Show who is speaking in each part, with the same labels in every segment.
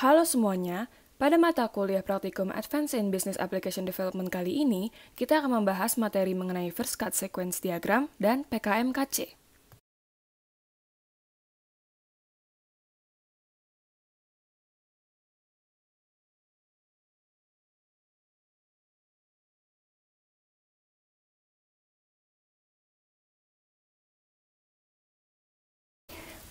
Speaker 1: Halo semuanya, pada mata kuliah praktikum Advanced in Business Application Development kali ini, kita akan membahas materi mengenai First Cut Sequence Diagram dan PKMKC.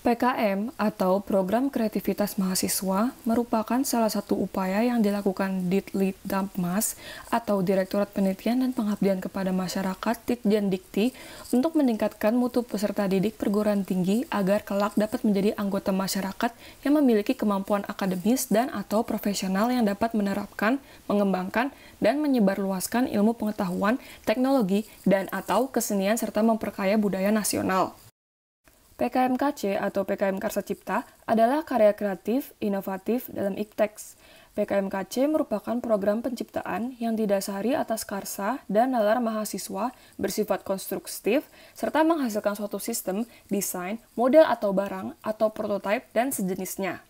Speaker 1: PKM atau Program Kreativitas Mahasiswa merupakan salah satu upaya yang dilakukan Ditlit.Dapmas atau Direktorat Penelitian dan Pengabdian kepada Masyarakat Ditjen Dikti untuk meningkatkan mutu peserta didik perguruan tinggi agar kelak dapat menjadi anggota masyarakat yang memiliki kemampuan akademis dan atau profesional yang dapat menerapkan, mengembangkan, dan menyebarluaskan ilmu pengetahuan, teknologi, dan atau kesenian serta memperkaya budaya nasional. PKMKC atau PKM Karsa Cipta adalah karya kreatif, inovatif dalam ipteks. PKMKC merupakan program penciptaan yang didasari atas karsa dan nalar mahasiswa bersifat konstruktif serta menghasilkan suatu sistem, desain, model atau barang, atau prototipe, dan sejenisnya.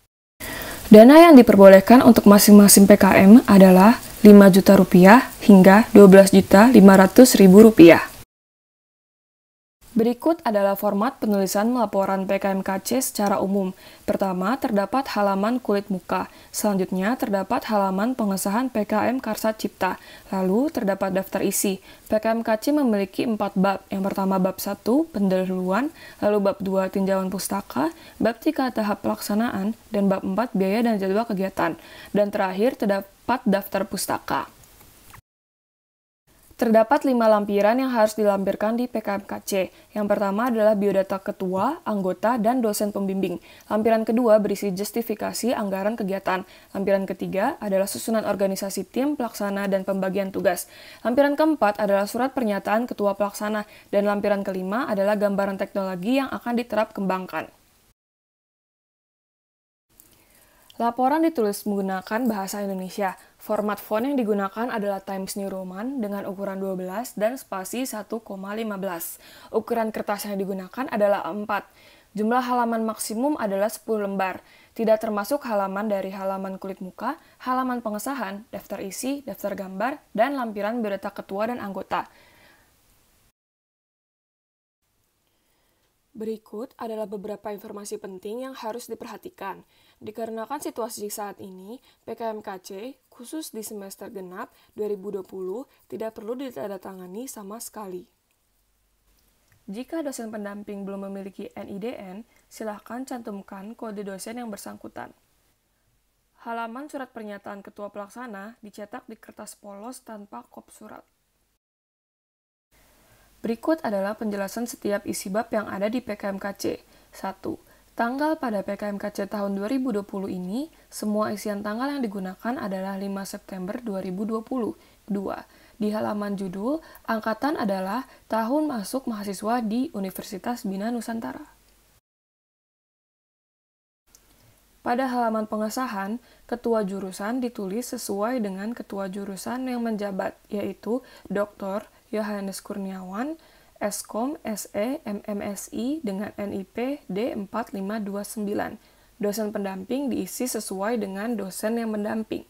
Speaker 1: Dana yang diperbolehkan untuk masing-masing PKM adalah Rp5.000.000 hingga Rp12.500.000. Berikut adalah format penulisan laporan PKMKC secara umum. Pertama, terdapat halaman kulit muka. Selanjutnya, terdapat halaman pengesahan PKM Karsa Cipta. Lalu, terdapat daftar isi. PKMKC memiliki 4 bab. Yang pertama, bab 1, pendahuluan, lalu bab 2, tinjauan pustaka, bab 3, tahap pelaksanaan, dan bab 4, biaya dan jadwal kegiatan. Dan terakhir, terdapat daftar pustaka. Terdapat 5 lampiran yang harus dilampirkan di PKMKC. Yang pertama adalah biodata ketua, anggota, dan dosen pembimbing. Lampiran kedua berisi justifikasi anggaran kegiatan. Lampiran ketiga adalah susunan organisasi tim, pelaksana, dan pembagian tugas. Lampiran keempat adalah surat pernyataan ketua pelaksana. Dan lampiran kelima adalah gambaran teknologi yang akan diterap kembangkan. Laporan ditulis menggunakan bahasa Indonesia. Format font yang digunakan adalah Times New Roman dengan ukuran 12 dan spasi 1,15. Ukuran kertas yang digunakan adalah A4. Jumlah halaman maksimum adalah 10 lembar. Tidak termasuk halaman dari halaman kulit muka, halaman pengesahan, daftar isi, daftar gambar, dan lampiran biodata ketua dan anggota. Berikut adalah beberapa informasi penting yang harus diperhatikan. Dikarenakan situasi saat ini, PKMKC, khusus di semester genap 2020, tidak perlu ditandatangani sama sekali. Jika dosen pendamping belum memiliki NIDN, silakan cantumkan kode dosen yang bersangkutan. Halaman surat pernyataan ketua pelaksana dicetak di kertas polos tanpa kop surat. Berikut adalah penjelasan setiap isi bab yang ada di PKMKC. 1. Tanggal pada PKMKC tahun 2020 ini, semua isian tanggal yang digunakan adalah 5 September 2020. 2. Di halaman judul, angkatan adalah tahun masuk mahasiswa di Universitas Bina Nusantara. Pada halaman pengesahan, ketua jurusan ditulis sesuai dengan ketua jurusan yang menjabat, yaitu Dr. Yohanes Kurniawan, Eskom SE MMSI dengan NIP D4529. Dosen pendamping diisi sesuai dengan dosen yang mendamping.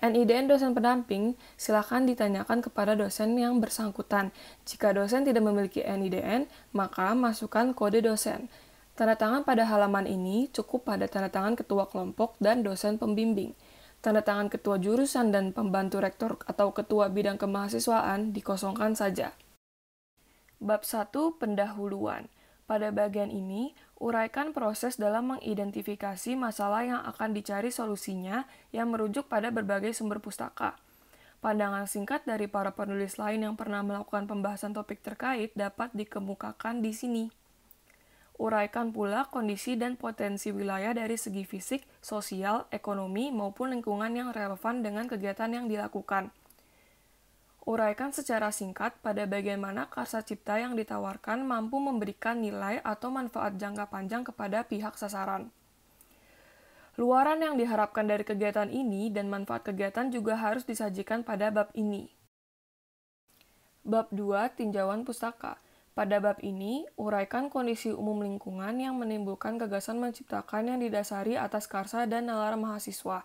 Speaker 1: NIDN dosen pendamping silakan ditanyakan kepada dosen yang bersangkutan. Jika dosen tidak memiliki NIDN, maka masukkan kode dosen. Tanda tangan pada halaman ini cukup pada tanda tangan ketua kelompok dan dosen pembimbing. Tanda tangan ketua jurusan dan pembantu rektor atau ketua bidang kemahasiswaan dikosongkan saja. Bab 1. Pendahuluan. Pada bagian ini, uraikan proses dalam mengidentifikasi masalah yang akan dicari solusinya yang merujuk pada berbagai sumber pustaka. Pandangan singkat dari para penulis lain yang pernah melakukan pembahasan topik terkait dapat dikemukakan di sini. Uraikan pula kondisi dan potensi wilayah dari segi fisik, sosial, ekonomi, maupun lingkungan yang relevan dengan kegiatan yang dilakukan. Uraikan secara singkat pada bagaimana karsa cipta yang ditawarkan mampu memberikan nilai atau manfaat jangka panjang kepada pihak sasaran. Luaran yang diharapkan dari kegiatan ini dan manfaat kegiatan juga harus disajikan pada bab ini. Bab 2. Tinjauan pustaka. Pada bab ini, uraikan kondisi umum lingkungan yang menimbulkan gagasan menciptakan yang didasari atas karsa dan nalar mahasiswa.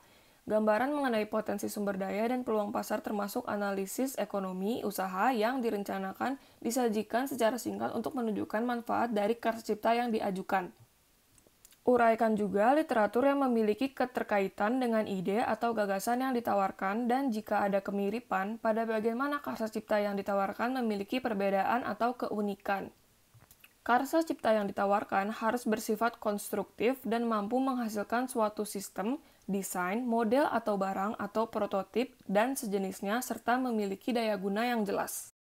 Speaker 1: Gambaran mengenai potensi sumber daya dan peluang pasar termasuk analisis ekonomi usaha yang direncanakan disajikan secara singkat untuk menunjukkan manfaat dari karya cipta yang diajukan. Uraikan juga literatur yang memiliki keterkaitan dengan ide atau gagasan yang ditawarkan dan jika ada kemiripan pada bagaimana karya cipta yang ditawarkan memiliki perbedaan atau keunikan. Karya cipta yang ditawarkan harus bersifat konstruktif dan mampu menghasilkan suatu sistem, desain, model atau barang atau prototip dan sejenisnya serta memiliki daya guna yang jelas.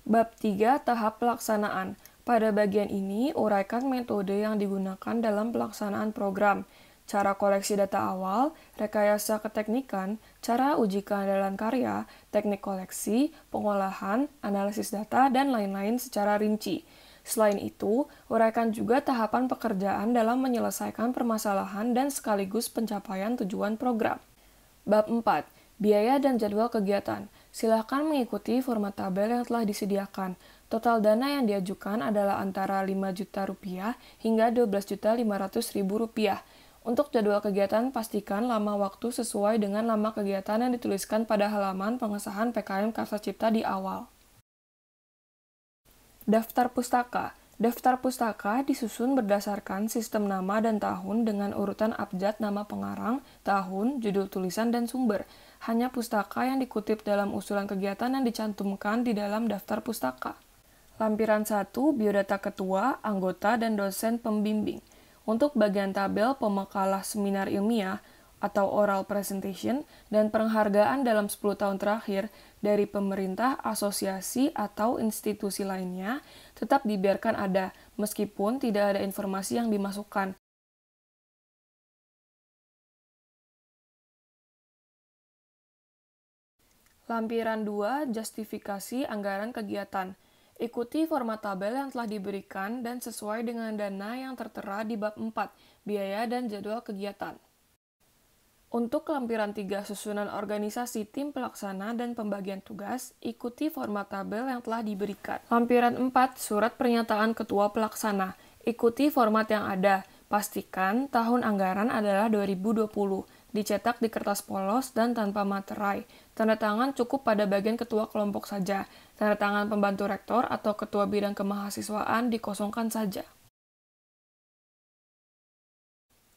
Speaker 1: Bab 3 Tahap Pelaksanaan. Pada bagian ini, uraikan metode yang digunakan dalam pelaksanaan program, cara koleksi data awal, rekayasa keteknikan, cara uji keandalan karya, teknik koleksi, pengolahan, analisis data, dan lain-lain secara rinci. Selain itu, uraikan juga tahapan pekerjaan dalam menyelesaikan permasalahan dan sekaligus pencapaian tujuan program. Bab 4. Biaya dan jadwal kegiatan. Silakan mengikuti format tabel yang telah disediakan. Total dana yang diajukan adalah antara Rp5 juta hingga Rp12.500.000. Untuk jadwal kegiatan, pastikan lama waktu sesuai dengan lama kegiatan yang dituliskan pada halaman pengesahan PKM Karsa Cipta di awal. Daftar pustaka. Daftar pustaka disusun berdasarkan sistem nama dan tahun dengan urutan abjad nama pengarang, tahun, judul tulisan, dan sumber. Hanya pustaka yang dikutip dalam usulan kegiatan yang dicantumkan di dalam daftar pustaka. Lampiran 1, biodata ketua, anggota, dan dosen pembimbing. Untuk bagian tabel pemakalah seminar ilmiah atau oral presentation dan penghargaan dalam 10 tahun terakhir dari pemerintah, asosiasi, atau institusi lainnya tetap dibiarkan ada, meskipun tidak ada informasi yang dimasukkan. Lampiran 2, justifikasi anggaran kegiatan. Ikuti format tabel yang telah diberikan dan sesuai dengan dana yang tertera di bab 4, biaya dan jadwal kegiatan. Untuk lampiran 3 susunan organisasi tim pelaksana dan pembagian tugas, ikuti format tabel yang telah diberikan. Lampiran 4 surat pernyataan ketua pelaksana. Ikuti format yang ada. Pastikan tahun anggaran adalah 2020. Dicetak di kertas polos dan tanpa materai. Tanda tangan cukup pada bagian ketua kelompok saja. Tanda tangan pembantu rektor atau ketua bidang kemahasiswaan dikosongkan saja.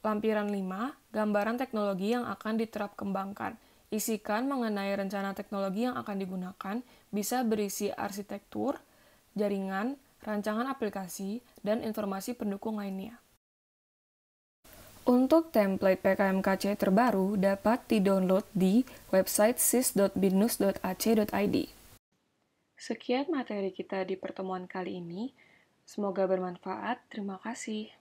Speaker 1: Lampiran 5, gambaran teknologi yang akan diterap kembangkan. Isikan mengenai rencana teknologi yang akan digunakan, bisa berisi arsitektur, jaringan, rancangan aplikasi, dan informasi pendukung lainnya. Untuk template PKMKC terbaru dapat di-download di website sis.binus.ac.id. Sekian materi kita di pertemuan kali ini. Semoga bermanfaat. Terima kasih.